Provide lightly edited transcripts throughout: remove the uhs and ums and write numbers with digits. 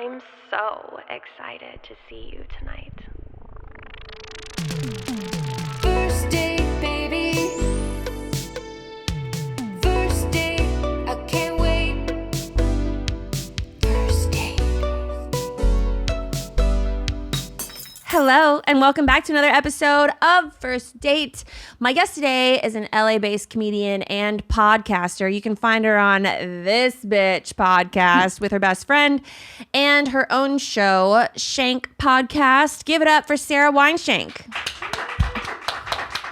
I'm so excited to see you tonight. First date, baby. First date, I can't wait. First date. Hello, and welcome back to another episode of First Date. My guest today is an LA-based comedian and podcaster. You can find her on This Bitch podcast with her best friend and her own show, Shank Podcast. Give it up for Sara Weinshenk.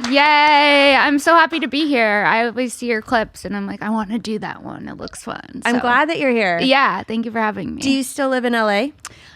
Yay! I'm so happy to be here. I always see your clips and I'm like, I want to do that one. It looks fun. I'm glad that you're here. Yeah, thank you for having me. Do you still live in LA?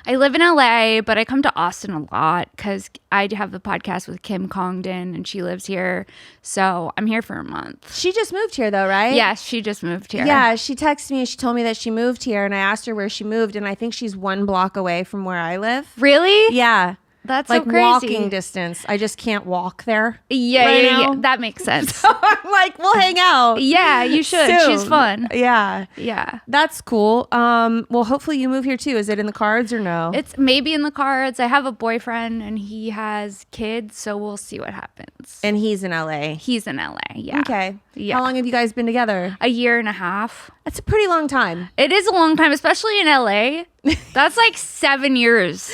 I live in LA, but I come to Austin a lot because I have the podcast with Kim Congdon and she lives here. So I'm here for a month. She just moved here though, right? Yes, she just moved here. Yeah, she texted me and she told me that she moved here and I asked her where she moved and I think she's 1 block away from where I live. Really? Yeah. That's like so crazy. Walking distance. I just can't walk there. Yeah, right yeah, now. yeah. That makes sense. So I'm like, we'll hang out. Yeah, you should. soon. She's fun. Yeah. Yeah. That's cool. Well, hopefully you move here too. Is it in the cards or no? It's maybe in the cards. I have a boyfriend and he has kids, so we'll see what happens. And he's in LA. He's in LA, yeah. Okay. Yeah. How long have you guys been together? A year and a half. That's a pretty long time. It is a long time, especially in LA. That's like 7 years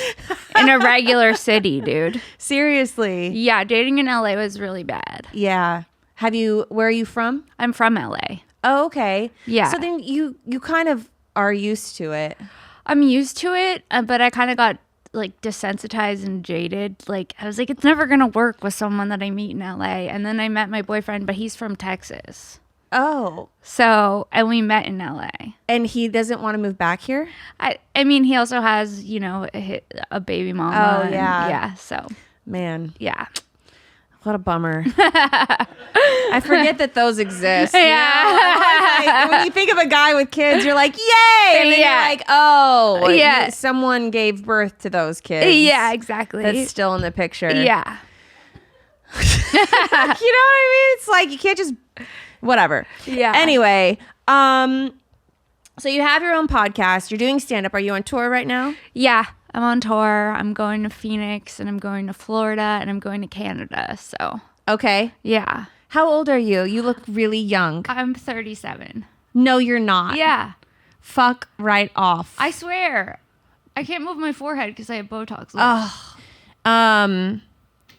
in a regular city, dude. Seriously. Yeah, dating in LA was really bad. Yeah. Where are you from? I'm from LA. Oh, okay. Yeah. So then you kind of are used to it. I'm used to it, but I kind of got like desensitized and jaded. Like I was like, it's never gonna work with someone that I meet in LA. And then I met my boyfriend, but he's from Texas. Oh. So, and we met in LA. And he doesn't want to move back here? I mean, he also has, you know, a baby mama. Oh, and yeah. Yeah, so. Man. Yeah. What a bummer. I forget that those exist. Yeah. You know? Like, when you think of a guy with kids, you're like, yay! And then Yeah. you're like, oh, Yeah. someone gave birth to those kids. Yeah, exactly. That's still in the picture. Yeah. You know what I mean? It's like, you can't just, whatever. Yeah. Anyway, so you have your own podcast. You're doing stand-up. Are you on tour right now? Yeah. I'm on tour. I'm going to Phoenix and I'm going to Florida and I'm going to Canada. So, Okay. yeah. How old are you? You look really young. I'm 37. No, you're not. Yeah. Fuck right off. I swear. I can't move my forehead because I have Botox.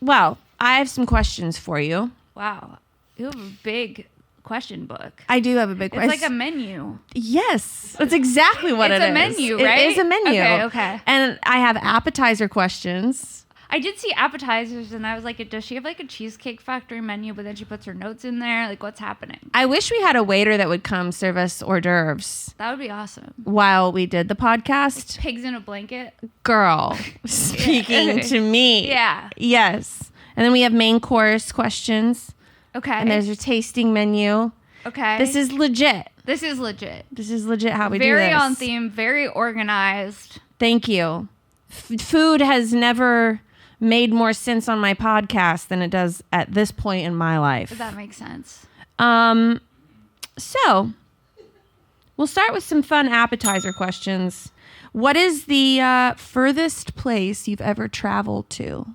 Well, I have some questions for you. Wow. You have a big question book. I do have a big It's question. like a menu. Yes, that's exactly what It's it is. a menu, right? It is a menu. Okay. And I have appetizer questions. I did see appetizers and I was like, does she have like a Cheesecake Factory menu, but then she puts her notes in there? Like, what's happening? I wish we had a waiter that would come serve us hors d'oeuvres That would be awesome. while we did the podcast. Pigs in a blanket. Girl, speaking to me. Yeah. Yes. And then we have main course questions. Okay. And there's a tasting menu. Okay. This is legit. This is legit. This is legit how we do this. Very on theme, very organized. Thank you. Food has never made more sense on my podcast than it does at this point in my life. Does that make sense? So we'll start with some fun appetizer questions. What is the furthest place you've ever traveled to?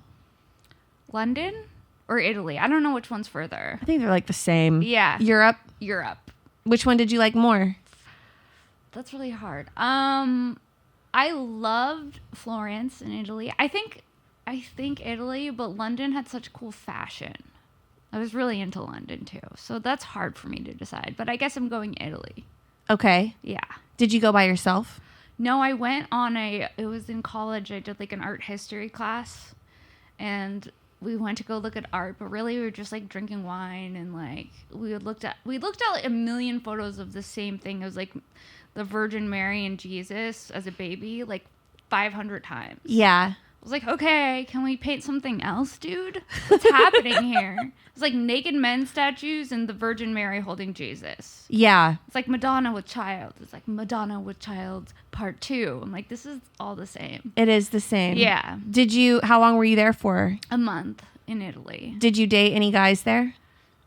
London or Italy? I don't know which one's further. I think they're like the same. Yeah. Europe. Europe. Which one did you like more? That's really hard. I loved Florence in Italy. I think Italy, but London had such cool fashion. I was really into London too. So that's hard for me to decide, but I guess I'm going Italy. Okay. Yeah. Did you go by yourself? No, I went on it was in college. I did like an art history class and we went to go look at art, but really we were just like drinking wine and like we looked at like a million photos of the same thing. It was like the Virgin Mary and Jesus as a baby, like 500 times. Yeah. I was like, okay, can we paint something else, dude? What's happening here? It's like naked men statues and the Virgin Mary holding Jesus. Yeah. It's like Madonna with child. It's like Madonna with child part 2. I'm like, this is all the same. It is the same. Yeah. How long were you there for? A month in Italy. Did you date any guys there?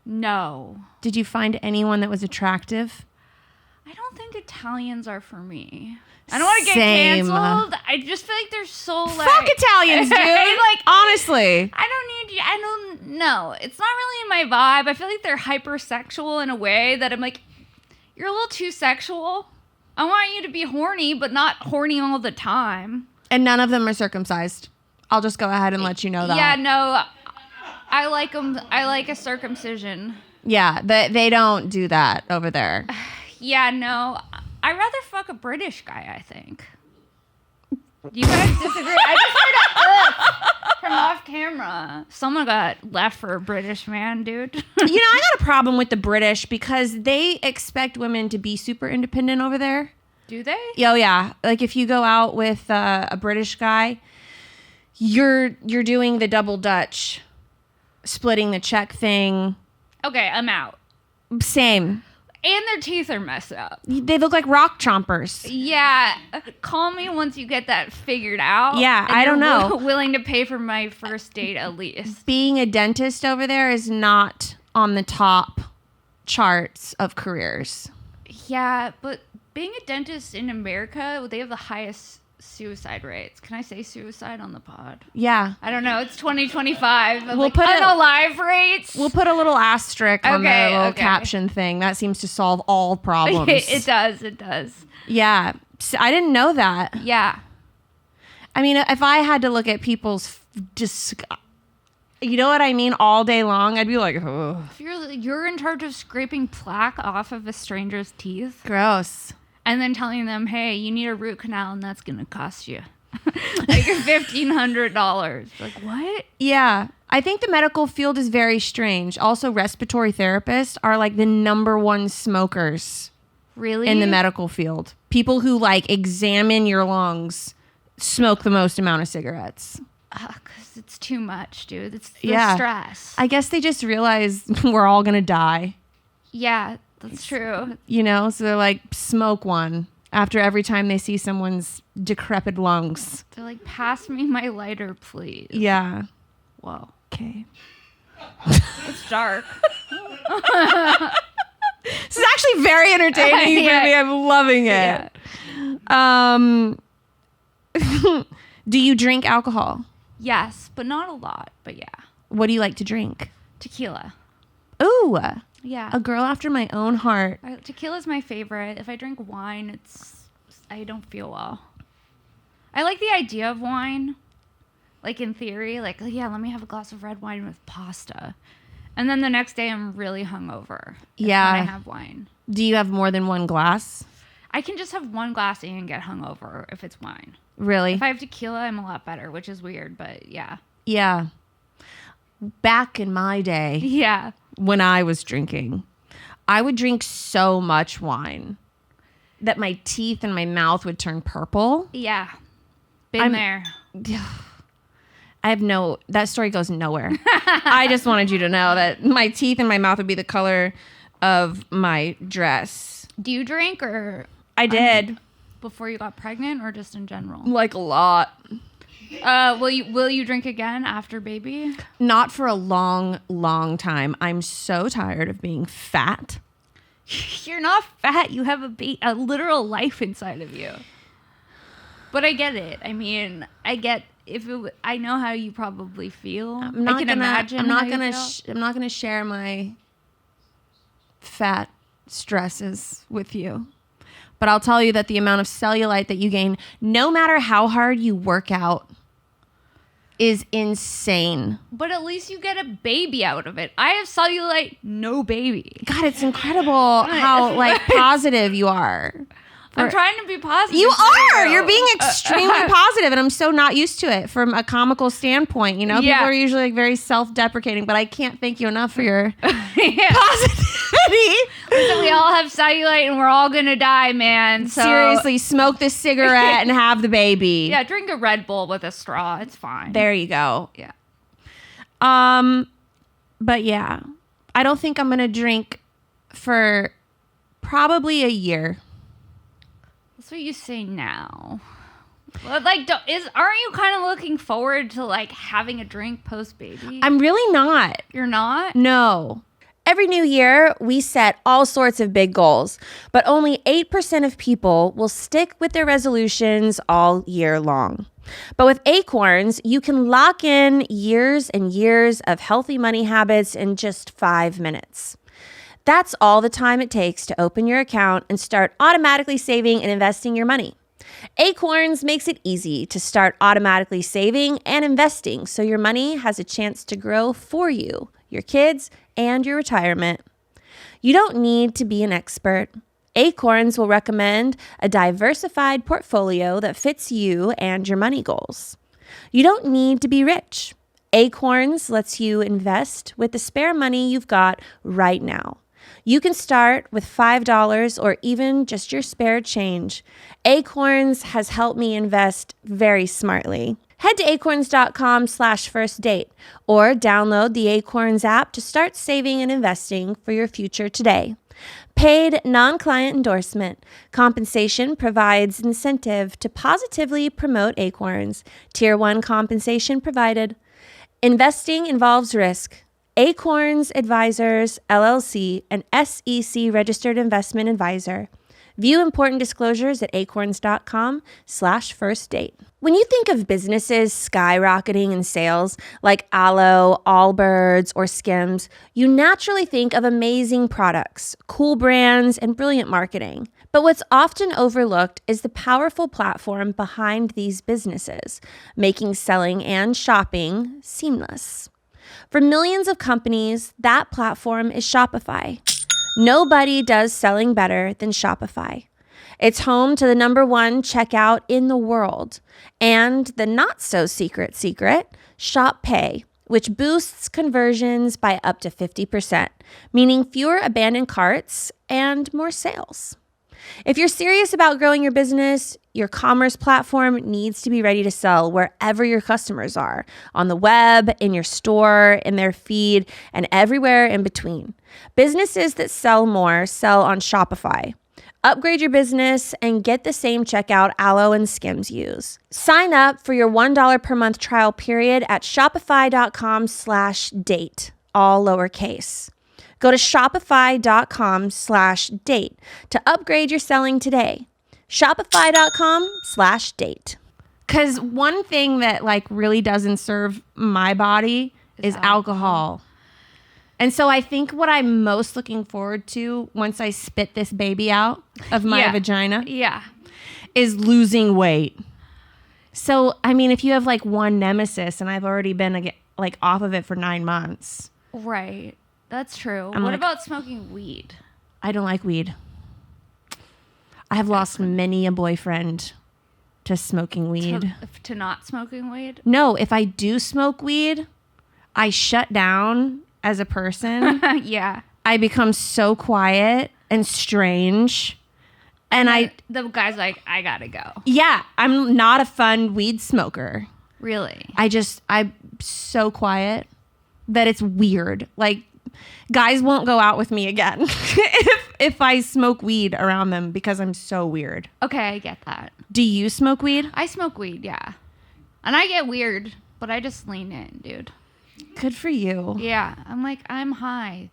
No. Did you find anyone that was attractive? I I don't think Italians are for me. I don't want to get Same. canceled. I just feel like they're so like Fuck Italians, dude. like Honestly. I don't know. It's not really my vibe. I feel like they're hypersexual in a way that I'm like, you're a little too sexual. I want you to be horny, but not horny all the time. And none of them are circumcised. I'll just go ahead and let you know that. Yeah, no. I like them. I like a circumcision. Yeah, they don't do that over there. Yeah, no. I'd rather fuck a British guy, I think. Do you guys disagree? I just heard from off camera. Someone got left for a British man, dude. You know, I got a problem with the British because they expect women to be super independent over there. Do they? Oh, yeah. Like if you go out with a British guy, you're doing the double Dutch, splitting the check thing. Okay, I'm out. Same. And their teeth are messed up. They look like rock chompers. Yeah. Call me once you get that figured out. Yeah, and I don't you're know. Willing to pay for my first date at least. Being a dentist over there is not on the top charts of careers. Yeah, but being a dentist in America, they have the highest suicide rates. Can I say suicide on the pod? Yeah. I don't know. It's 2025. We'll Like, put it- unalive rates. We'll put a little asterisk on the Okay, little okay. caption thing. That seems to solve all problems. It does. It does. Yeah. I didn't know that. Yeah. I mean, if I had to look at people's you know what I mean, all day long, I'd be like, oh, If you're in charge of scraping plaque off of a stranger's teeth gross. and then telling them, hey, you need a root canal and that's going to cost you like $1,500. Like, what? Yeah. I think the medical field is very strange. Also, respiratory therapists are like the number one smokers Really? in the medical field. People who like examine your lungs smoke the most amount of cigarettes. Because it's too much, dude. It's the Yeah. stress. I guess they just realize we're all going to die, Yeah, that's true. you know? So they're like, smoke one after every time they see someone's decrepit lungs. They're like, pass me my lighter, please. Yeah. Whoa. Okay. It's dark. This is actually very entertaining Yeah. for me. I'm loving it. Do you drink alcohol? Yes, but not a lot. But yeah. What do you like to drink? Tequila. Ooh, Yeah. a girl after my own heart. Tequila's my favorite. If I drink wine, I don't feel well. I like the idea of wine. Like in theory, like, oh, yeah, let me have a glass of red wine with pasta. And then the next day I'm really hungover. Yeah. When I have wine. Do you have more than one glass? I can just have one glass and get hungover if it's wine. Really? If I have tequila, I'm a lot better, which is weird, but yeah. Yeah. Back in my day, Yeah. when I was drinking, I would drink so much wine that my teeth and my mouth would turn purple. Yeah. Been I'm- there. That story goes nowhere. I just wanted you to know that my teeth and my mouth would be the color of my dress. Do you drink or I did. before you got pregnant or just in general? Like a lot. Will you drink again after baby? Not for a long, long time. I'm so tired of being fat. You're not fat. You have a literal life inside of you. But I get it. I mean, I get I know how you probably feel. I can imagine. I'm not how gonna. you feel. I'm not gonna share my fat stresses with you. But I'll tell you that the amount of cellulite that you gain, no matter how hard you work out, is insane. But at least you get a baby out of it. I have cellulite, no baby. God, it's incredible how like positive you are. I'm trying to be positive. You for are. you. You're being extremely positive, and I'm so not used to it from a comical standpoint. You know, Yeah. people are usually like very self-deprecating, but I can't thank you enough for your Yeah. positivity. So we all have cellulite and we're all gonna die, man. So Seriously, smoke this cigarette and have the baby. yeah, drink a Red Bull with a straw. It's fine. There you go. Yeah. But yeah, I don't think I'm gonna drink for probably a year. That's what you say now. But like, aren't you kind of looking forward to like having a drink post baby? I'm really not. You're not. No. Every new year, we set all sorts of big goals, but only 8% of people will stick with their resolutions all year long. But with Acorns, you can lock in years and years of healthy money habits in just 5 minutes. That's all the time it takes to open your account and start automatically saving and investing your money. Acorns makes it easy to start automatically saving and investing so your money has a chance to grow for you, your kids, and your retirement. You don't need to be an expert. Acorns will recommend a diversified portfolio that fits you and your money goals. You don't need to be rich. Acorns lets you invest with the spare money you've got right now. You can start with $5 or even just your spare change. Acorns has helped me invest very smartly. Head to acorns.com/firstdate or download the Acorns app to start saving and investing for your future today. Paid non-client endorsement. Compensation provides incentive to positively promote Acorns. Tier 1 compensation provided. Investing involves risk. Acorns Advisors, LLC, an SEC registered investment advisor. View important disclosures at acorns.com/firstdate. When you think of businesses skyrocketing in sales like Aloe, Allbirds, or Skims, you naturally think of amazing products, cool brands, and brilliant marketing. But what's often overlooked is the powerful platform behind these businesses, making selling and shopping seamless. For millions of companies, that platform is Shopify. Nobody does selling better than Shopify. It's home to the #1 checkout in the world and the not-so-secret Shop Pay, which boosts conversions by up to 50%, meaning fewer abandoned carts and more sales. If you're serious about growing your business, your commerce platform needs to be ready to sell wherever your customers are, on the web, in your store, in their feed, and everywhere in between. Businesses that sell more sell on Shopify. Upgrade your business and get the same checkout Aloe and Skims use. Sign up for your $1 per month trial period at shopify.com/date, all lowercase. Go to shopify.com/date to upgrade your selling today. Shopify.com/date. Because one thing that really doesn't serve my body is alcohol. And so I think what I'm most looking forward to once I spit this baby out of my vagina is losing weight. So, I mean, if you have one nemesis and I've already been off of it for 9 months. Right. That's true. What about smoking weed? I don't like weed. I have lost many a boyfriend to smoking weed. To not smoking weed? No, if I do smoke weed, I shut down as a person. Yeah. I become so quiet and strange. And the guy's like, I gotta go. Yeah, I'm not a fun weed smoker. Really? I'm so quiet that it's weird. Guys won't go out with me again if I smoke weed around them because I'm so weird. Okay, I get that. Do you smoke weed? I smoke weed, yeah. And I get weird, but I just lean in, dude. Good for you. Yeah, I'm high.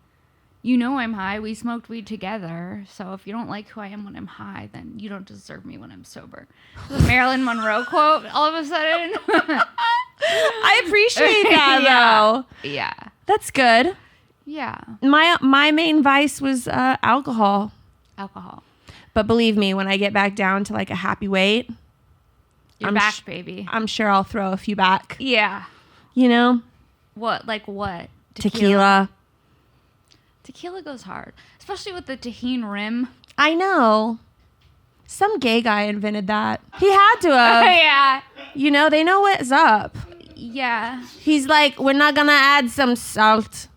You know I'm high. We smoked weed together. So if you don't like who I am when I'm high, then you don't deserve me when I'm sober. The Marilyn Monroe quote all of a sudden. I appreciate that, though. Yeah. That's good. Yeah. My main vice was alcohol. Alcohol. But believe me, when I get back down to a happy weight, You're back, baby. I'm sure I'll throw a few back. Yeah. You know? What? What? Tequila. Tequila goes hard, especially with the tahini rim. I know. Some gay guy invented that. He had to have. Yeah. You know, they know what's up. Yeah. He's like, we're not going to add some salt.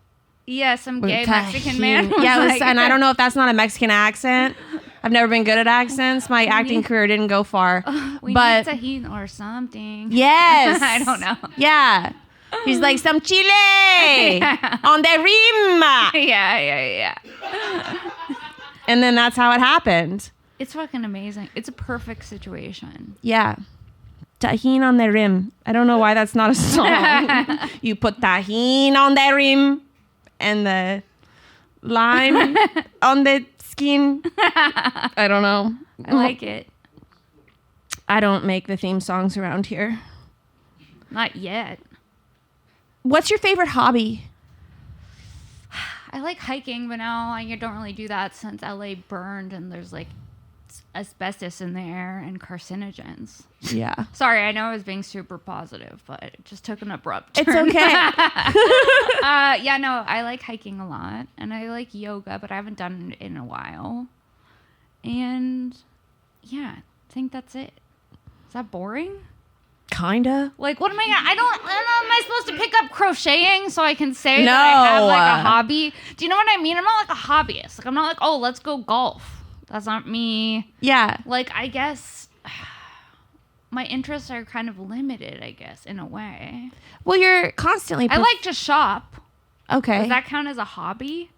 Yeah, some gay Mexican man. Yeah, and I don't know if that's not a Mexican accent. I've never been good at accents. My acting career didn't go far. We need tahini or something. Yes. I don't know. Yeah. He's like, some chile on the rim. Yeah. And then that's how it happened. It's fucking amazing. It's a perfect situation. Yeah. Tajin on the rim. I don't know why that's not a song. You put tajin on the rim and the line on the skin. I don't know. I like it. I don't make the theme songs around here. Not yet. What's your favorite hobby? I like hiking, but now I don't really do that since LA burned and there's like asbestos in the air and carcinogens. Yeah. Sorry, I know I was being super positive, but it just took an abrupt It's turn. okay. Yeah, no, I like hiking a lot and I like yoga, but I haven't done it in a while. And yeah, I think that's it. Is that boring? Kinda. Like, what am I gonna, I don't know, am I supposed to pick up crocheting so I can say No. that I have like a hobby? Do you know what I mean? I'm not like a hobbyist. Like, I'm not like, oh, let's go golf. That's not me. Yeah. Like, I guess my interests are kind of limited, I guess, in a way. Well, you're constantly... I like to shop. Okay. Does that count as a hobby?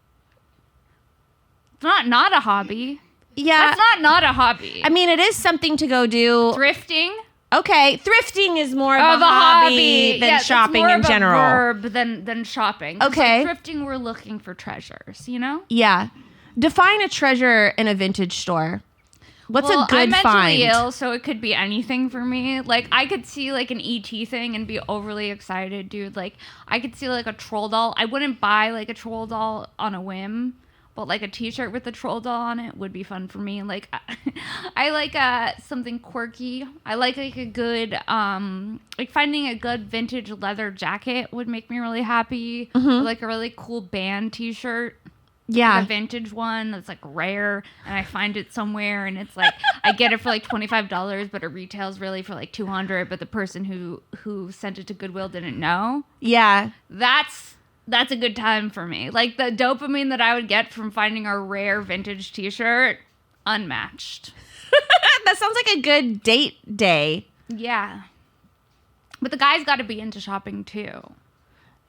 It's not a hobby. Yeah. That's not a hobby. I mean, it is something to go do. Thrifting. Okay. Thrifting is more of a hobby than shopping it's more in of general. A verb than shopping. 'Cause, Okay. like, thrifting, we're looking for treasures, you know? Yeah. Define a treasure in a vintage store. What's a good I'm mentally find? ill, so it could be anything for me. Like, I could see, like, an ET thing and be overly excited, dude. Like, I could see, like, a troll doll. I wouldn't buy, like, a troll doll on a whim, but, like, a t-shirt with a troll doll on it would be fun for me. Like, I like something quirky. I like a good, like, finding a good vintage leather jacket would make me really happy. Mm-hmm. Or, like, a really cool band t-shirt. Yeah. A vintage one that's like rare and I find it somewhere and it's like I get it for like $25 but it retails really for like $200 but the person who sent it to Goodwill didn't know. Yeah. That's a good time for me. Like the dopamine that I would get from finding a rare vintage t-shirt, unmatched. That sounds like a good date day. Yeah. But the guy's got to be into shopping too.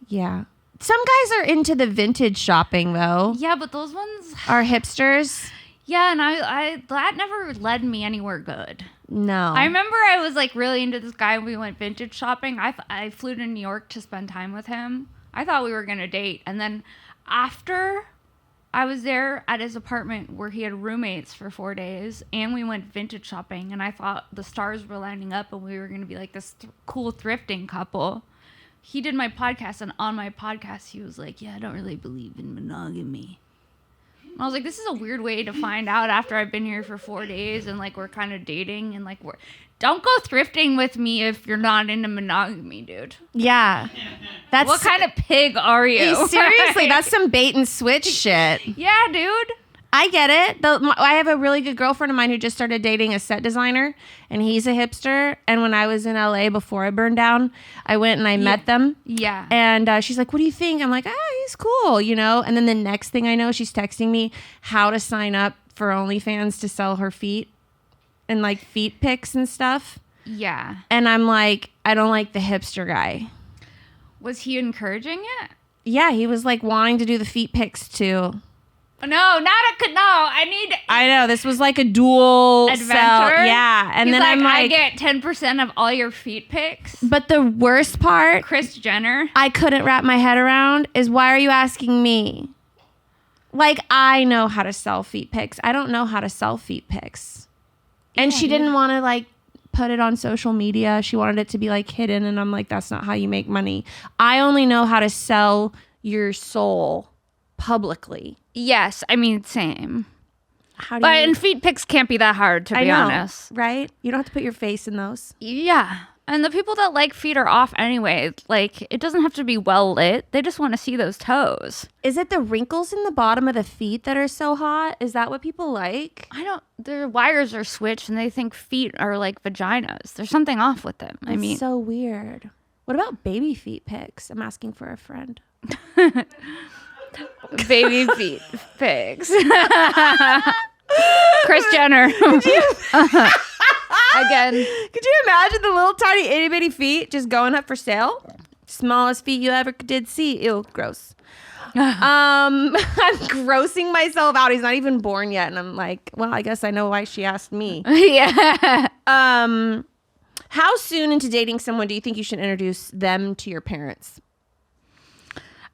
Yeah. Some guys are into the vintage shopping though. Yeah, but those ones Are hipsters? yeah, and I that never led me anywhere good. No. I remember I was like really into this guy when we went vintage shopping. I flew to New York to spend time with him. I thought we were going to date. And then after I was there at his apartment where he had roommates for 4 days and we went vintage shopping and I thought the stars were lining up and we were going to be like this cool thrifting couple. He did my podcast and on my podcast he was like, yeah, I don't really believe in monogamy. And I was like, this is a weird way to find out after I've been here for 4 days and like we're kind of dating and like don't go thrifting with me if you're not into monogamy, dude. Yeah. That's What kind of pig are you? Seriously, that's some bait and switch shit. Yeah, dude. I get it. I have a really good girlfriend of mine who just started dating a set designer, and he's a hipster. And when I was in LA before I burned down, I went and I met them. Yeah. And she's like, what do you think? I'm like, he's cool, you know? And then the next thing I know, she's texting me how to sign up for OnlyFans to sell her feet and like feet pics and stuff. Yeah. And I'm like, I don't like the hipster guy. Was he encouraging it? Yeah, he was like wanting to do the feet pics too. No, I know, this was like a dual adventure. sell. Yeah. And He's then I'm I like, get 10% of all your feet pics. but the worst part Kris Jenner. I couldn't wrap my head around is why are you asking me? Like, I know how to sell feet pics. I don't know how to sell feet pics. And Yeah, she didn't want to like put it on social media. She wanted it to be like hidden. And I'm like, that's not how you make money. I only know how to sell your soul publicly. Yes, I mean, same. How do But you? and feet pics can't be that hard, to I be know, honest. right? You don't have to put your face in those. Yeah. And the people that like feet are off anyway. Like, it doesn't have to be well lit. They just want to see those toes. Is it the wrinkles in the bottom of the feet that are so hot? Is that what people like? Their wires are switched and they think feet are like vaginas. There's something off with them. I It's mean, so weird. What about baby feet pics? I'm asking for a friend. baby feet pics. Kris Jenner. Again. Could you imagine the little tiny itty bitty feet just going up for sale? Smallest feet you ever did see. Ew, gross. I'm grossing myself out. He's not even born yet. And I'm like, well, I guess I know why she asked me. Yeah. How soon into dating someone do you think you should introduce them to your parents?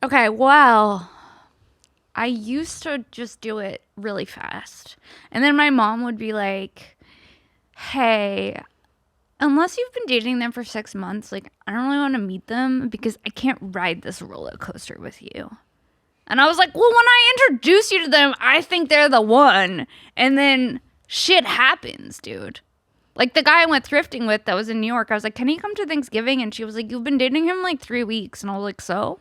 Okay, well, I used to just do it really fast. And then my mom would be like, hey, unless you've been dating them for 6 months, like, I don't really want to meet them because I can't ride this roller coaster with you. And I was like, well, when I introduce you to them, I think they're the one. And then shit happens, dude. Like, the guy I went thrifting with that was in New York, I was like, can he come to Thanksgiving? And she was like, you've been dating him like 3 weeks. And I was like, so?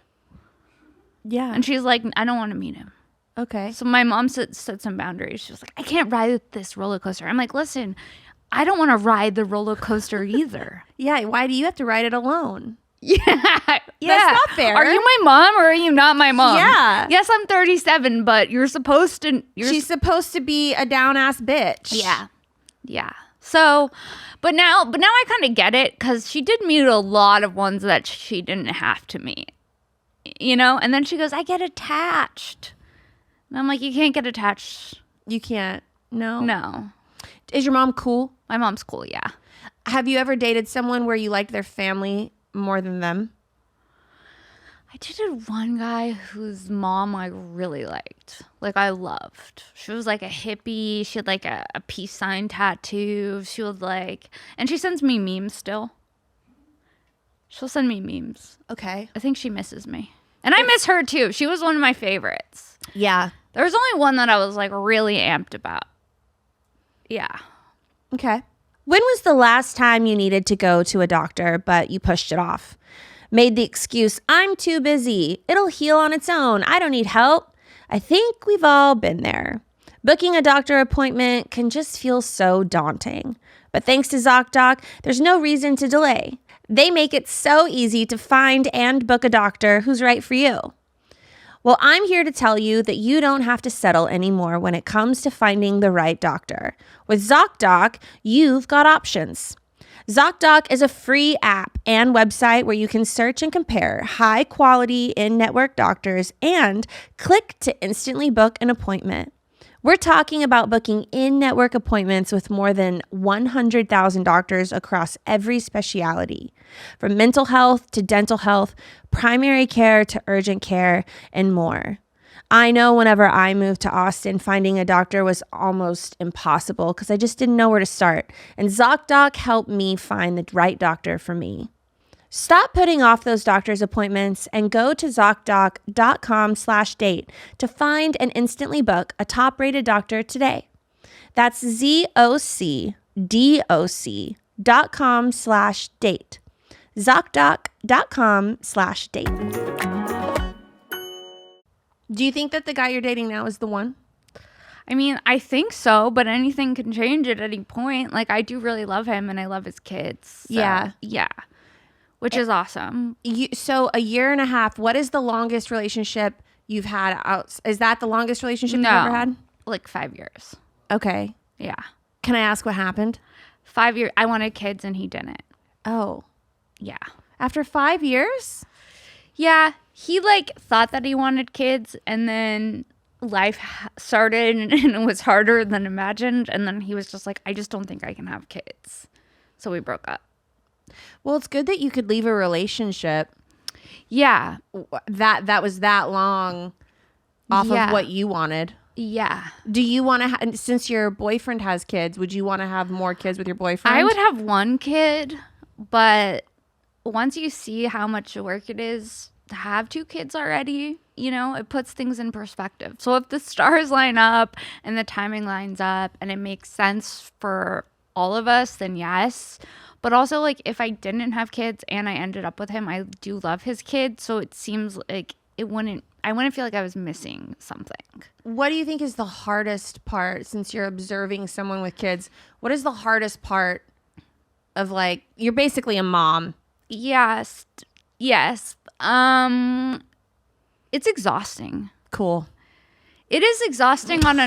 Yeah. And she's like, I don't want to meet him. Okay. So my mom set some boundaries. She was like, I can't ride this roller coaster. I'm like, listen, I don't want to ride the roller coaster either. Yeah. Why do you have to ride it alone? Yeah. That's not fair. Are you my mom or are you not my mom? Yeah. Yes, I'm 37, but you're supposed to. She's supposed to be a down ass bitch. Yeah. Yeah. So, but now I kind of get it because she did meet a lot of ones that she didn't have to meet, you know? And then she goes, I get attached. And I'm like, you can't get attached. You can't. No. No. Is your mom cool? My mom's cool, yeah. Have you ever dated someone where you liked their family more than them? I dated one guy whose mom I really liked. Like, I loved. She was like a hippie. She had like a peace sign tattoo. She was like, and she sends me memes still. She'll send me memes. Okay. I think she misses me. And I miss her too. She was one of my favorites. Yeah. There was only one that I was like really amped about. Yeah. Okay. When was the last time you needed to go to a doctor, but you pushed it off? Made the excuse, I'm too busy. It'll heal on its own. I don't need help. I think we've all been there. Booking a doctor appointment can just feel so daunting. But thanks to ZocDoc, there's no reason to delay. They make it so easy to find and book a doctor who's right for you. Well, I'm here to tell you that you don't have to settle anymore when it comes to finding the right doctor. With ZocDoc, you've got options. ZocDoc is a free app and website where you can search and compare high-quality in-network doctors and click to instantly book an appointment. We're talking about booking in-network appointments with more than 100,000 doctors across every specialty, from mental health to dental health, primary care to urgent care, and more. I know whenever I moved to Austin, finding a doctor was almost impossible because I just didn't know where to start. And ZocDoc helped me find the right doctor for me. Stop putting off those doctor's appointments and go to ZocDoc.com/date to find and instantly book a top-rated doctor today. That's ZocDoc.com/date. ZocDoc.com/date. Do you think that the guy you're dating now is the one? I mean, I think so, but anything can change at any point. Like, I do really love him and I love his kids. So, Yeah. Yeah. Which is awesome. So a year and a half, what is the longest relationship you've had out? Is that the longest relationship you've ever had? Like 5 years. Okay. Yeah. Can I ask what happened? 5 years. I wanted kids and he didn't. Oh. Yeah. After 5 years? Yeah. He like thought that he wanted kids and then life started and it was harder than imagined. And then he was just like, I just don't think I can have kids. So we broke up. Well, it's good that you could leave a relationship Yeah. that was that long off of what you wanted. Yeah. Do you want to, since your boyfriend has kids, would you want to have more kids with your boyfriend? I would have one kid, but once you see how much work it is to have 2 kids already, you know, it puts things in perspective. So if the stars line up and the timing lines up and it makes sense for all of us, then yes. But also, like, if I didn't have kids and I ended up with him, I do love his kids. So it seems like I wouldn't feel like I was missing something. What do you think is the hardest part, since you're observing someone with kids? What is the hardest part of, like, you're basically a mom? Yes. Yes. It's exhausting. Cool. It is exhausting on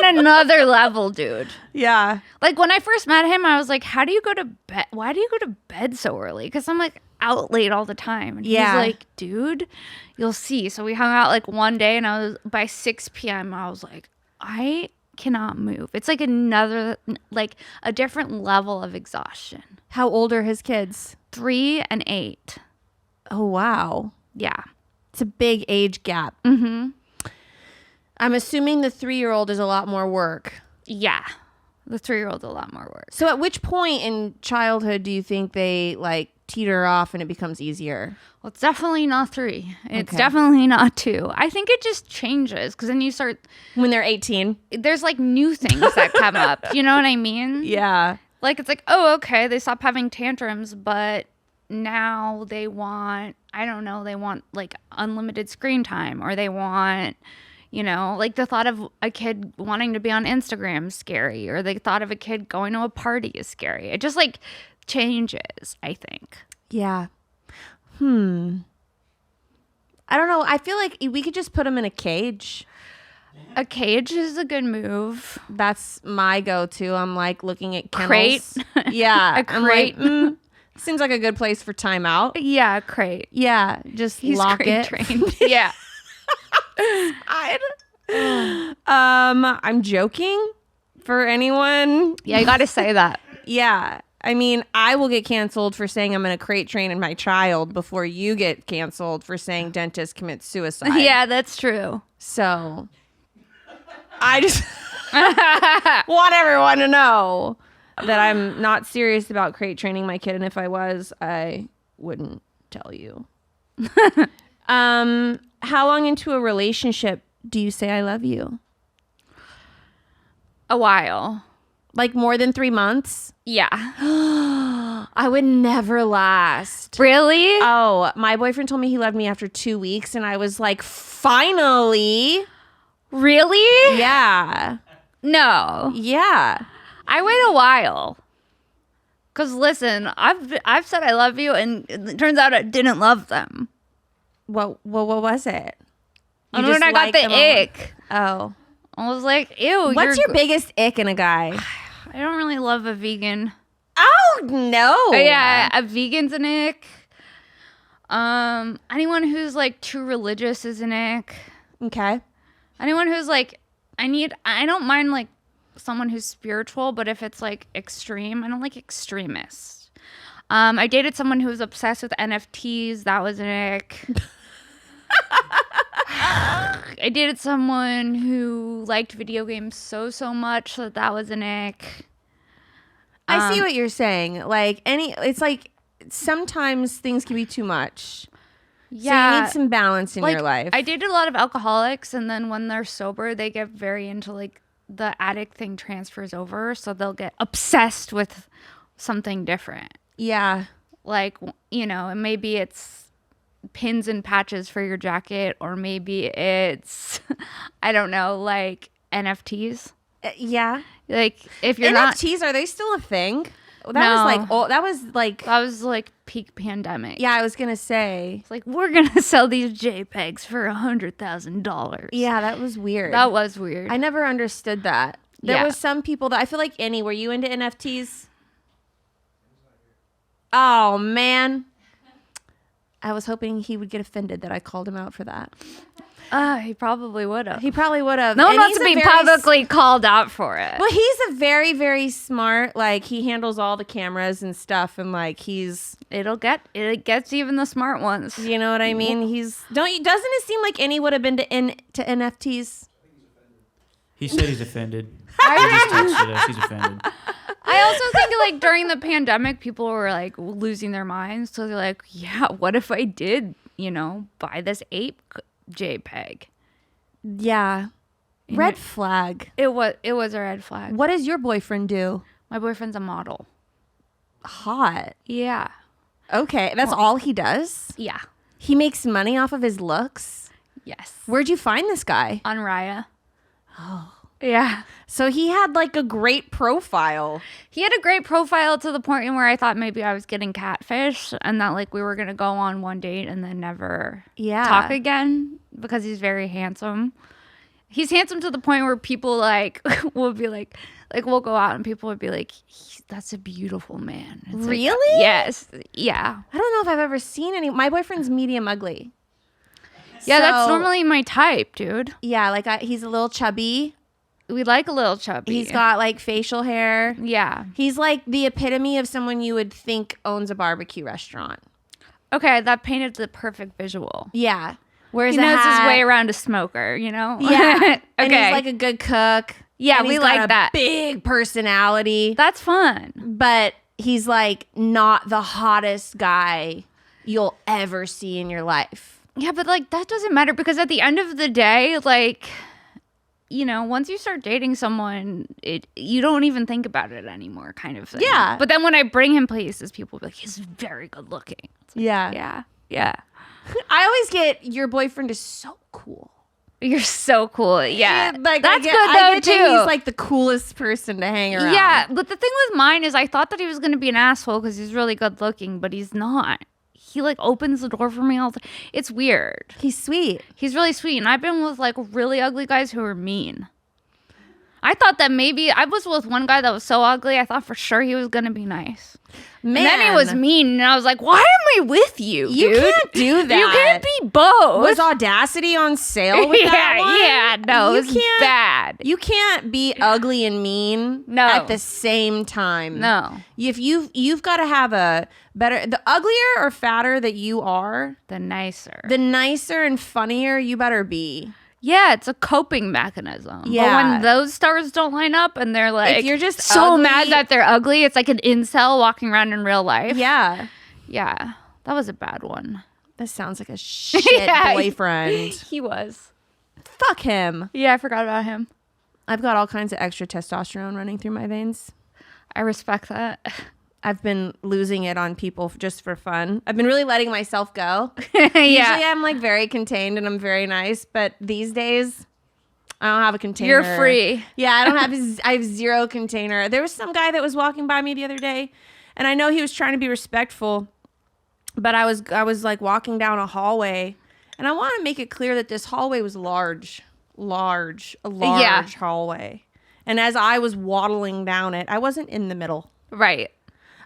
another level, dude. Yeah. Like, when I first met him, I was like, how do you go to bed? Why do you go to bed so early? Because I'm like out late all the time. And Yeah. he's like, dude, you'll see. So we hung out like one day and by 6 p.m. I was like, I cannot move. It's like a different level of exhaustion. How old are his kids? 3 and 8. Oh, wow. Yeah. It's a big age gap. Mm-hmm. I'm assuming the 3-year-old is a lot more work. Yeah. The 3-year-old's a lot more work. So at which point in childhood do you think they like teeter off and it becomes easier? Well, it's definitely not 3. It's Okay. definitely not 2. I think it just changes because then you start, When they're 18? there's like new things that come up. You know what I mean? Yeah. Like, it's like, oh, okay, they stop having tantrums, but now they want, I don't know, they want like unlimited screen time, or they want, you know, like the thought of a kid wanting to be on Instagram is scary, or the thought of a kid going to a party is scary. It just like changes, I think. Yeah. I don't know. I feel like we could just put them in a cage. A cage is a good move. That's my go-to. I'm like looking at kennels. Crate? Yeah. A crate? I'm like, seems like a good place for timeout. Yeah, crate. Yeah. Just He's lock crate it. trained. Yeah. I'm joking for anyone. Yeah, you got to say that. Yeah. I mean, I will get canceled for saying I'm going to crate train my child before you get canceled for saying dentist commits suicide. Yeah, that's true. So I just want everyone to know that I'm not serious about crate training my kid. And if I was, I wouldn't tell you. How long into a relationship do you say I love you? A while. Like more than 3 months? Yeah. I would never last. Really? Oh, my boyfriend told me he loved me after 2 weeks, and I was like, finally. Really? Yeah. No. Yeah. I wait a while. Cause listen, I've said I love you, and it turns out I didn't love them. What was it? And when I got the ick, Oh. I was like, "Ew." What's your biggest ick in a guy? I don't really love a vegan. Oh, no. Oh, yeah, a vegan's an ick. Anyone who's like too religious is an ick. Okay. Anyone who's like, I don't mind like someone who's spiritual, but if it's like extreme, I don't like extremists. I dated someone who was obsessed with NFTs. That was an ick. I dated someone who liked video games so much that was an ick. I see what you're saying. Like it's like sometimes things can be too much. Yeah. So you need some balance in your life. I dated a lot of alcoholics, and then when they're sober, they get very into like the addict thing transfers over, so they'll get obsessed with something different. Yeah. Like, you know, and maybe it's pins and patches for your jacket, or maybe it's I don't know, like NFTs. Yeah. Like if you're NFTs, are they still a thing? That was like that was like peak pandemic. yeah, I was gonna say. It's like, we're gonna sell these JPEGs for $100,000. Yeah, that was weird. That was weird. I never understood that. There Yeah. was some people that I feel like Annie, were you into NFTs? Oh man. I was hoping he would get offended that I called him out for that. He probably would have. He probably would have. No one And wants he's to a be very publicly called out for it. Well, he's a very, very smart, like he handles all the cameras and stuff, and like It gets even the smart ones. you know what I mean? Doesn't it seem like Annie would have been to NFTs? He said he's offended. He just texted us. He's offended. I also think like during the pandemic, people were like losing their minds. So they're like, yeah, what if I did, buy this ape JPEG? Yeah. Red flag. It was a red flag. What does your boyfriend do? My boyfriend's a model. Hot. Yeah. Okay, that's all he does? Yeah. He makes money off of his looks? Yes. Where'd you find this guy? On Raya. Oh. Yeah. So he had like a great profile. He had a great profile to the point where I thought maybe I was getting catfish, and that like we were going to go on one date and then never talk again, because he's very handsome. He's handsome to the point where people like will be like we'll go out and people would be like, that's a beautiful man. It's really? Like, yes. Yeah. I don't know if I've ever seen any. My boyfriend's medium ugly. Yeah, So- that's normally my type, dude. Yeah, like he's a little chubby. We like a little chubby. He's got like facial hair. Yeah. He's like the epitome of someone you would think owns a barbecue restaurant. Okay, that painted the perfect visual. Yeah. Wears He a knows his hat. way around a smoker, you know? Yeah. Okay. And he's like a good cook. Yeah, and we he's like got a that. big personality. That's fun. But he's like not the hottest guy you'll ever see in your life. Yeah, but like that doesn't matter because at the end of the day, like, you know, once you start dating someone, you don't even think about it anymore, kind of thing. Yeah. But then when I bring him places, people will be like, he's very good looking. It's like, Yeah. Yeah. I always get your boyfriend is so cool. You're so cool. Yeah. Like, That's I good get though, that too. He's like the coolest person to hang around. Yeah, but the thing with mine is I thought that he was going to be an asshole because he's really good looking, but he's not. He like opens the door for me all the time. It's weird. He's sweet. He's really sweet. And I've been with like really ugly guys who are mean. I thought that maybe I was with one guy that was so ugly. I thought for sure he was going to be nice. Man. And then he was mean. And I was like, why am I with you, You dude? can't do that. You can't be both. Was Audacity on sale with that one? No, You it's can't- bad. You can't be ugly and mean No. at the same time. No. If you've got to have a better, the uglier or fatter that you are, The nicer. the nicer and funnier you better be. Yeah, it's a coping mechanism. Yeah. But when those stars don't line up and they're like, If you're just so ugly- mad that they're ugly, it's like an incel walking around in real life. Yeah. Yeah. That was a bad one. That sounds like a shit Yeah. boyfriend. He was. Fuck him. Yeah, I forgot about him. I've got all kinds of extra testosterone running through my veins. I respect that. I've been losing it on people just for fun. I've been really letting myself go. Yeah. Usually I'm like very contained and I'm very nice, but these days I don't have a container. You're free. Yeah, I don't have I have zero container. There was some guy that was walking by me the other day and I know he was trying to be respectful, but I was like walking down a hallway and I want to make it clear that this hallway was large hallway. And as I was waddling down it, I wasn't in the middle. Right.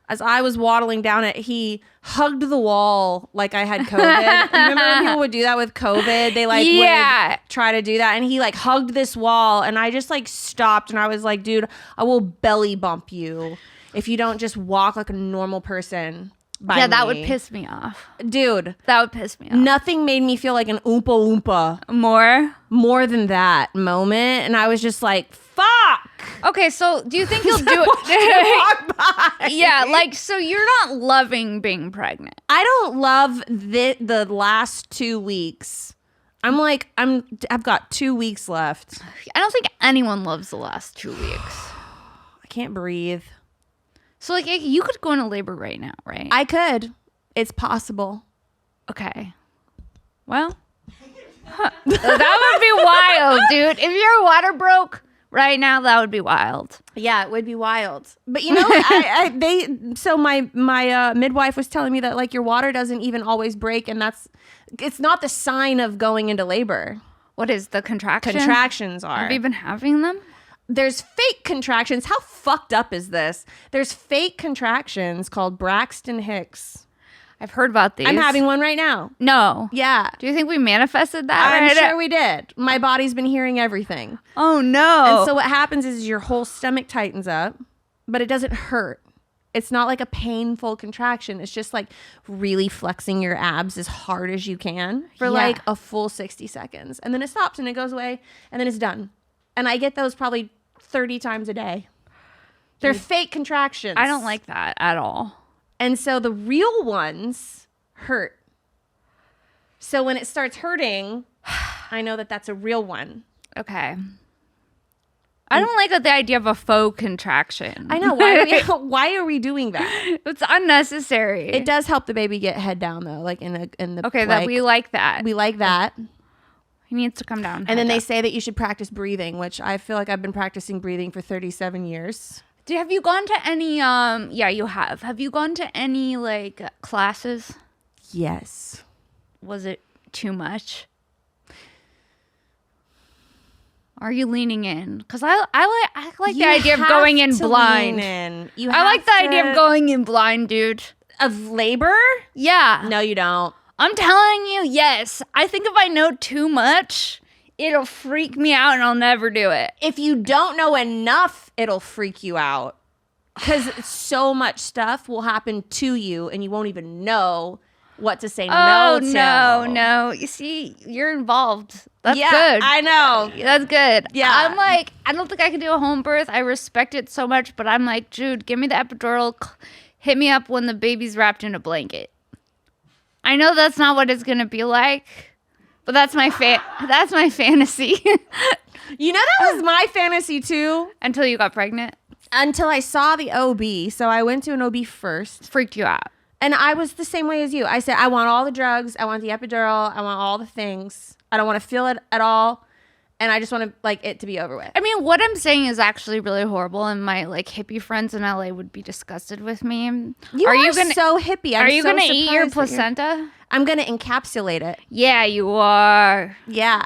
As I was waddling down it, he hugged the wall like I had COVID. Remember when people would do that with COVID? They like Yeah. would try to do that. And he like hugged this wall and I just like stopped and I was like, dude, I will belly bump you if you don't just walk like a normal person by Yeah, that me." would piss me off. Dude, That would piss me off. nothing made me feel like an Oompa Loompa more than that moment. And I was just like, fuck. Okay, so do you think you'll do it? Yeah, like, so you're not loving being pregnant. I don't love the last 2 weeks. I've got 2 weeks left. I don't think anyone loves the last 2 weeks. I can't breathe. So, like, you could go into labor right now, right? I could. It's possible. Okay. Well, that would be wild, dude. If your water broke right now, that would be wild. Yeah, it would be wild. But you know, my midwife was telling me that like your water doesn't even always break, and it's not the sign of going into labor. What is the contraction? Contractions are. Have you been having them? There's fake contractions. How fucked up is this? There's fake contractions called Braxton Hicks. I've heard about these. I'm having one right now. No. Yeah. Do you think we manifested that? I'm right? sure we did. My body's been hearing everything. Oh, no. And so what happens is your whole stomach tightens up, but it doesn't hurt. It's not like a painful contraction. It's just like really flexing your abs as hard as you can for like a full 60 seconds. And then it stops and it goes away and then it's done. And I get those probably 30 times a day. They're fake contractions. I don't like that at all. And so the real ones hurt. So when it starts hurting, I know that that's a real one. Okay. I don't like the idea of a faux contraction. I know. Why are we doing that? It's unnecessary. It does help the baby get head down though, like in the Okay, that we like that. we like that. He needs to come down. And then they say that you should practice breathing, which I feel like I've been practicing breathing for 37 years. Have you gone to any yeah, you have. Have you gone to any like classes? Yes. Was it too much? Are you leaning in? Because I like the idea of going in blind. I like the idea of going in blind, dude. Of labor? Yeah. No, you don't. I'm telling you, yes. I think if I know too much, it'll freak me out and I'll never do it. If you don't know enough, it'll freak you out. Because so much stuff will happen to you and you won't even know what to say Oh, no to. no. You see, you're involved. That's Yeah, good. I know. That's good. Yeah. I'm like, I don't think I can do a home birth. I respect it so much, but I'm like, dude, give me the epidural. Hit me up when the baby's wrapped in a blanket. I know that's not what it's gonna be like, but that's my fantasy. You know, that was my fantasy too. Until you got pregnant, Until I saw the OB. So I went to an OB first. freaked you out. And I was the same way as you. I said, I want all the drugs. I want the epidural. I want all the things. I don't want to feel it at all. And I just want to like it to be over with. I mean, what I'm saying is actually really horrible, and my like hippie friends in LA would be disgusted with me. You are so hippie. Are you so gonna eat your surprised that placenta? I'm going to encapsulate it. Yeah, you are. Yeah.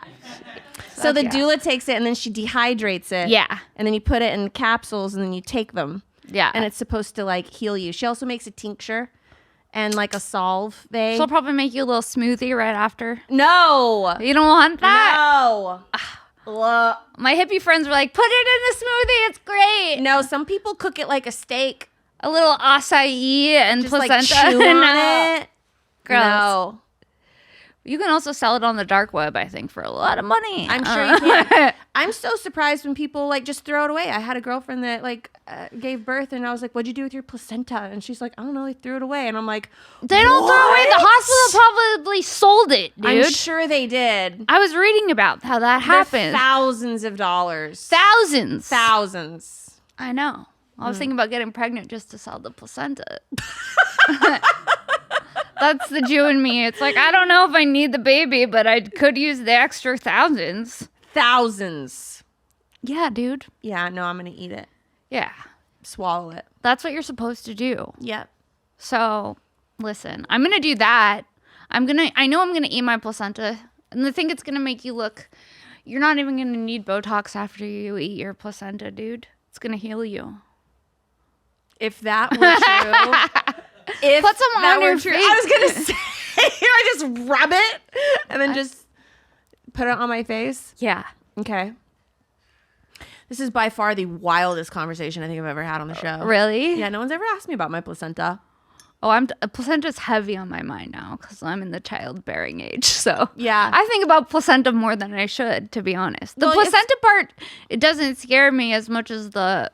So the yeah. doula takes it and then she dehydrates it. Yeah. And then you put it in capsules and then you take them. Yeah. And it's supposed to like heal you. She also makes a tincture and like a salve. She'll probably make you a little smoothie right after. No. You don't want that? No. My hippie friends were like, put it in the smoothie. It's great. No, some people cook it like a steak. A little acai and Just placenta. like chew on it. Gross. No. You can also sell it on the dark web, I think, for a lot of money. I'm sure you can. I'm so surprised when people like just throw it away. I had a girlfriend that like gave birth and I was like, what'd you do with your placenta? And she's like, I don't know, they threw it away. And I'm like, They don't throw away. The hospital probably sold it, dude. I'm sure they did. I was reading about how that happened. Thousands of dollars. Thousands. I know. I was Mm. thinking about getting pregnant just to sell the placenta. That's the Jew in me. It's like, I don't know if I need the baby, but I could use the extra thousands. Thousands. Yeah, dude. Yeah, no, I'm going to eat it. Yeah. Swallow it. That's what you're supposed to do. Yep. So, listen, I'm going to do that. I know I'm going to eat my placenta. And I think it's going to make you look, you're not even going to need Botox after you eat your placenta, dude. It's going to heal you. If that were true. If Put some that on were your true. face. I was going to say, I just rub it and then just put it on my face. Yeah. Okay. This is by far the wildest conversation I think I've ever had on the show. Really? Yeah, no one's ever asked me about my placenta. Oh, placenta's heavy on my mind now because I'm in the childbearing age. So Yeah. I think about placenta more than I should, to be honest. The Well, placenta part, it doesn't scare me as much as the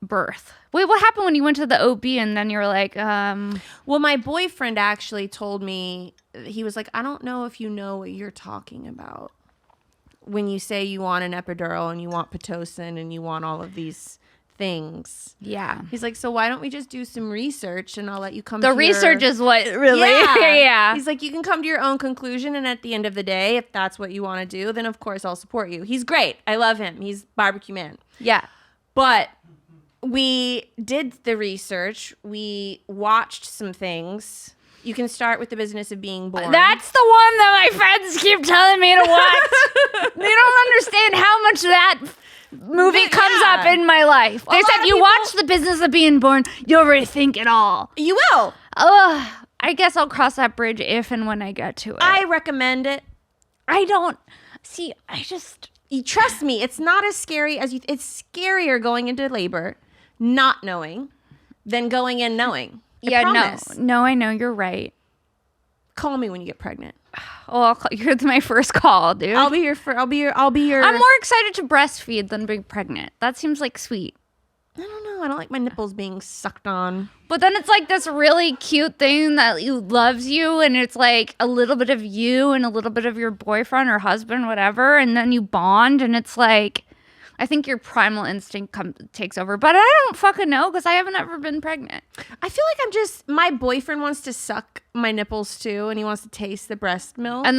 birth. Wait, what happened when you went to the OB and then you were like, Well, my boyfriend actually told me, he was like, I don't know if you know what you're talking about when you say you want an epidural and you want Pitocin and you want all of these things. yeah. He's like, so why don't we just do some research and I'll let you come The to research your... is what really, Yeah. He's like, you can come to your own conclusion, and at the end of the day, if that's what you want to do, then of course I'll support you. He's great. I love him. He's barbecue man. Yeah. But we did the research. We watched some things. You can start with The Business of Being Born. That's the one that my friends keep telling me to watch. They don't understand how much that movie But comes yeah. up in my life. They lot said, of you people- watch The Business of Being Born, you'll rethink it all. You will. I guess I'll cross that bridge if and when I get to it. I recommend it. I don't see. I just You trust me. It's not as scary as you. It's scarier going into labor, not knowing, than going in knowing. I promise. no. I know you're right. Call me when you get pregnant. Oh, I'll call, you're my first call, dude. I'll be your. I'm more excited to breastfeed than being pregnant. That seems like sweet. I don't know. I don't like my nipples being sucked on. But then it's like this really cute thing that loves you, and it's like a little bit of you and a little bit of your boyfriend or husband, whatever, and then you bond, and it's like, I think your primal instinct takes over. But I don't fucking know because I haven't ever been pregnant. I feel like my boyfriend wants to suck my nipples too, and he wants to taste the breast milk. And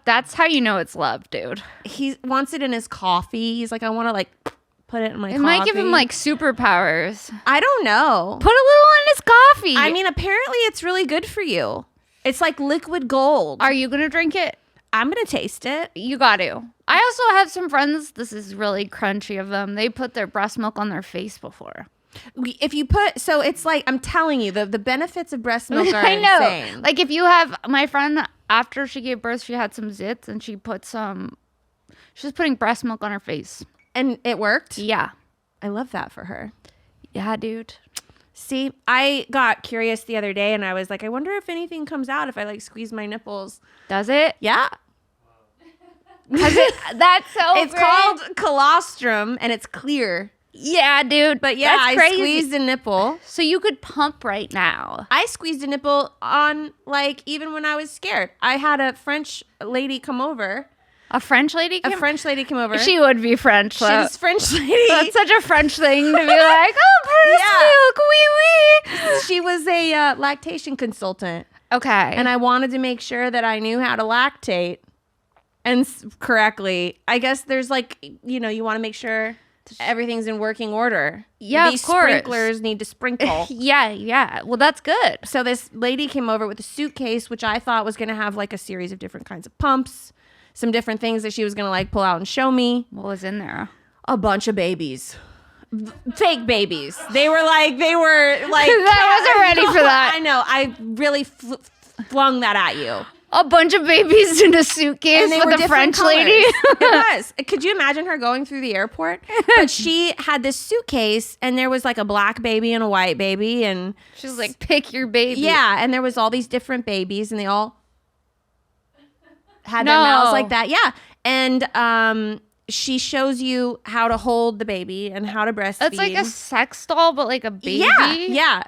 that's how you know it's love, dude. He wants it in his coffee. He's like, I want to like put it in my It coffee. might give him like superpowers. I don't know. Put a little in his coffee. I mean, apparently it's really good for you. It's like liquid gold. Are you going to drink it? I'm going to taste it. You got to. I also have some friends, this is really crunchy of them. They put their breast milk on their face before. If you put, so it's like, I'm telling you, the benefits of breast milk are I know. insane. Like if you have, my friend, after she gave birth, she had some zits and she was putting breast milk on her face. And it worked? Yeah. I love that for her. Yeah, dude. See, I got curious the other day and I was like, I wonder if anything comes out if I like squeeze my nipples. Does it? Yeah. That's so It's great. called colostrum and it's clear. Yeah, dude. But yeah, that's I crazy. squeezed a nipple. So you could pump right now. I squeezed a nipple on like even when I was scared. I had a French lady come over. A French lady A came? French lady come over. She would be French. though. She's French lady. That's such a French thing to be like, oh, breast milk, wee wee. She was a lactation consultant. Okay. And I wanted to make sure that I knew how to lactate and correctly. I guess there's like, you want to make sure everything's in working order. Yeah, These of course. sprinklers need to sprinkle. yeah. Well, that's good. So this lady came over with a suitcase, which I thought was going to have like a series of different kinds of pumps, some different things that she was going to like pull out and show me. What was in there? A bunch of babies. Fake babies. They were like I wasn't ready for that. I know. I really flung that at you. A bunch of babies in a suitcase They were with a different French lady. It was. Could you imagine her going through the airport? But she had this suitcase and there was like a black baby and a white baby and She's like, pick your baby. yeah, and there was all these different babies and they all had their mouths like that. Yeah. And she shows you how to hold the baby and how to breastfeed. It's like a sex doll, but like a baby. Yeah.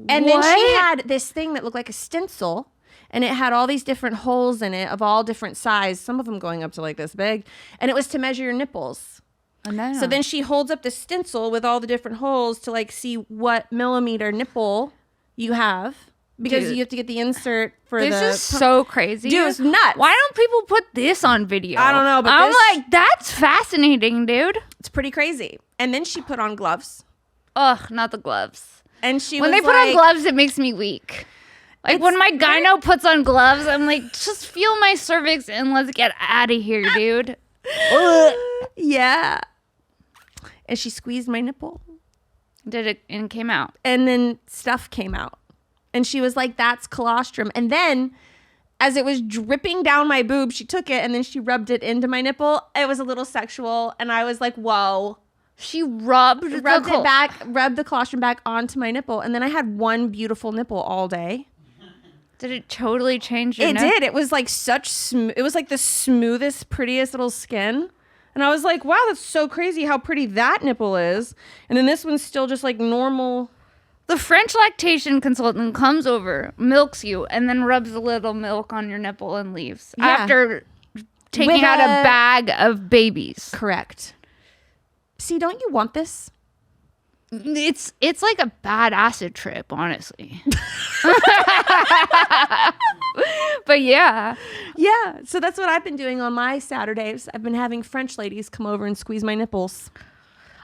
And then she What? had this thing that looked like a stencil and it had all these different holes in it of all different size, some of them going up to like this big, and it was to measure your nipples. And then, So then she holds up the stencil with all the different holes to like see what millimeter nipple you have because Dude. you have to get the insert for this the is so crazy. Dude, it's nuts. Why don't people put this on video? I don't know, but I'm this- like, that's fascinating, dude. It's pretty crazy. And then she put on gloves. Ugh, not the gloves. And she When was they put on like- gloves, it makes me weak. Like It's when my gyno puts on gloves, I'm like, just feel my cervix and let's get out of here, dude. Yeah. And she squeezed my nipple. Did it and came out. And then stuff came out. And she was like, that's colostrum. And then as it was dripping down my boob, she took it and then she rubbed it into my nipple. It was a little sexual. And I was like, whoa. She rubbed Rubbed the colostrum back onto my nipple. And then I had one beautiful nipple all day. Did it totally change your It nip? did. It was like it was like the smoothest, prettiest little skin. And I was like, wow, that's so crazy how pretty that nipple is. And then this one's still just like normal. The French lactation consultant comes over, milks you, and then rubs a little milk on your nipple and leaves Yeah. after taking With out a- a bag of babies. Correct. See, don't you want this? It's like a bad acid trip, honestly. But yeah. Yeah. So that's what I've been doing on my Saturdays. I've been having French ladies come over and squeeze my nipples.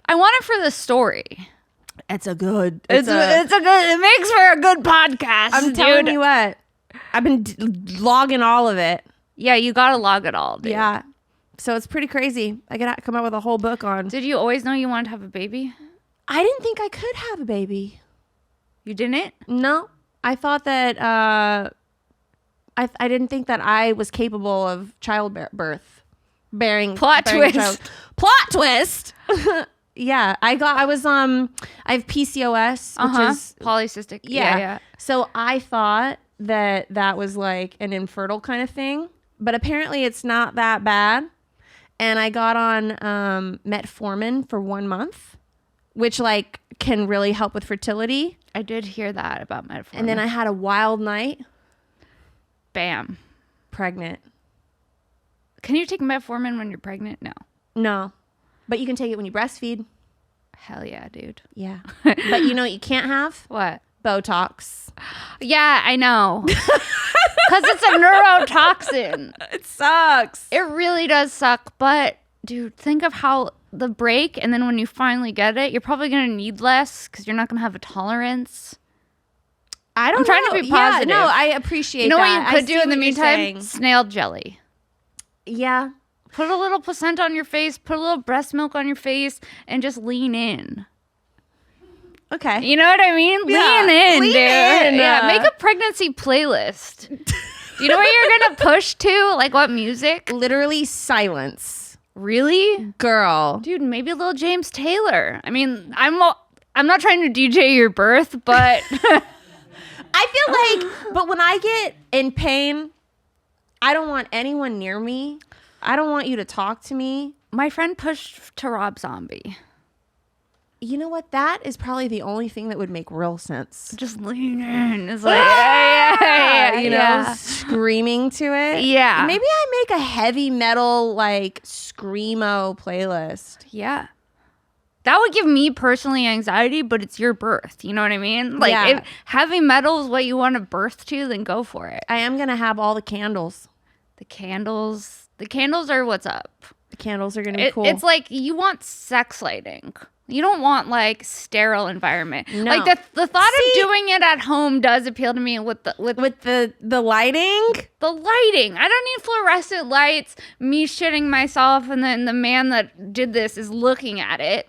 I want it for the story. It's a good. It's a good. It makes for a good podcast. I'm dude. telling you what. I've been logging all of it. Yeah, you gotta log it all, dude. Yeah. So it's pretty crazy. I gotta come up with a whole book on. Did you always know you wanted to have a baby? I didn't think I could have a baby. You didn't? No, I thought that I didn't think that I was capable of childbirth, bearing Plot bearing a twist. child. Plot twist. Yeah, I have PCOS, which is polycystic. yeah. So I thought that was like an infertile kind of thing, but apparently it's not that bad. And I got on metformin for 1 month, which like can really help with fertility. I did hear that about metformin. And then I had a wild night, bam. pregnant. Can you take metformin when you're pregnant? No. No, but you can take it when you breastfeed. Hell yeah, dude. Yeah. But you know what you can't have? What? Botox. Yeah, I know. Because it's a neurotoxin. It sucks. It really does suck. But, dude, think of how the break, and then when you finally get it, you're probably going to need less because you're not going to have a tolerance. I'm trying to be positive. Yeah, no, I appreciate You know that. what you could I do see in the what you're meantime? saying. Snail jelly. Yeah. Put a little placenta on your face, put a little breast milk on your face, and just lean in. Okay. You know what I mean? Yeah, Lean in, lean dude. in. Yeah, make a pregnancy playlist. Do you know what you're gonna push to? Like what music? Literally silence. Really? Girl. Dude, maybe a little James Taylor. I mean, I'm not trying to DJ your birth, but I feel like, but when I get in pain, I don't want anyone near me. I don't want you to talk to me. my friend pushed to Rob Zombie. You know what? That is probably the only thing that would make real sense. Just lean in. It's like, yeah, You know, screaming to it. Yeah. Maybe I make a heavy metal, like, screamo playlist. Yeah. That would give me personally anxiety, but it's your birth. You know what I mean? Like, Yeah. if heavy metal is what you want to birth to, then go for it. I am going to have all the candles. The candles are what's up. The candles are going to be cool. It's like you want sex lighting. You don't want like sterile environment. No. Like the thought of doing it at home does appeal to me with the lighting. the lighting. I don't need fluorescent lights, me shitting myself, and then the man that did this is looking at it.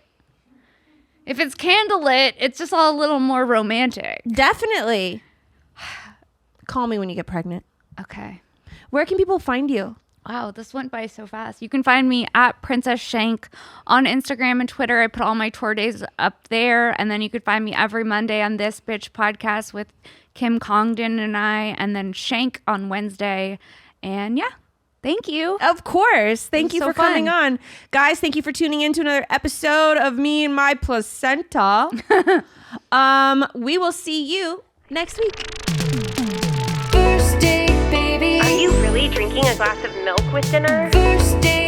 If it's candlelit, it's just all a little more romantic. Definitely. Call me when you get pregnant. Okay. Where can people find you? Wow, this went by so fast. You can find me at Princess Shank on Instagram and Twitter. I put all my tour days up there. And then you could find me every Monday on This Bitch podcast with Kim Congdon and I. And then Shank on Wednesday. And yeah, thank you. Of course. Thank you so for coming fun. on. Guys, thank you for tuning in to another episode of Me and My Placenta. We will see you next week. First date, baby. Are you really drinking a glass of milk with dinner? First date.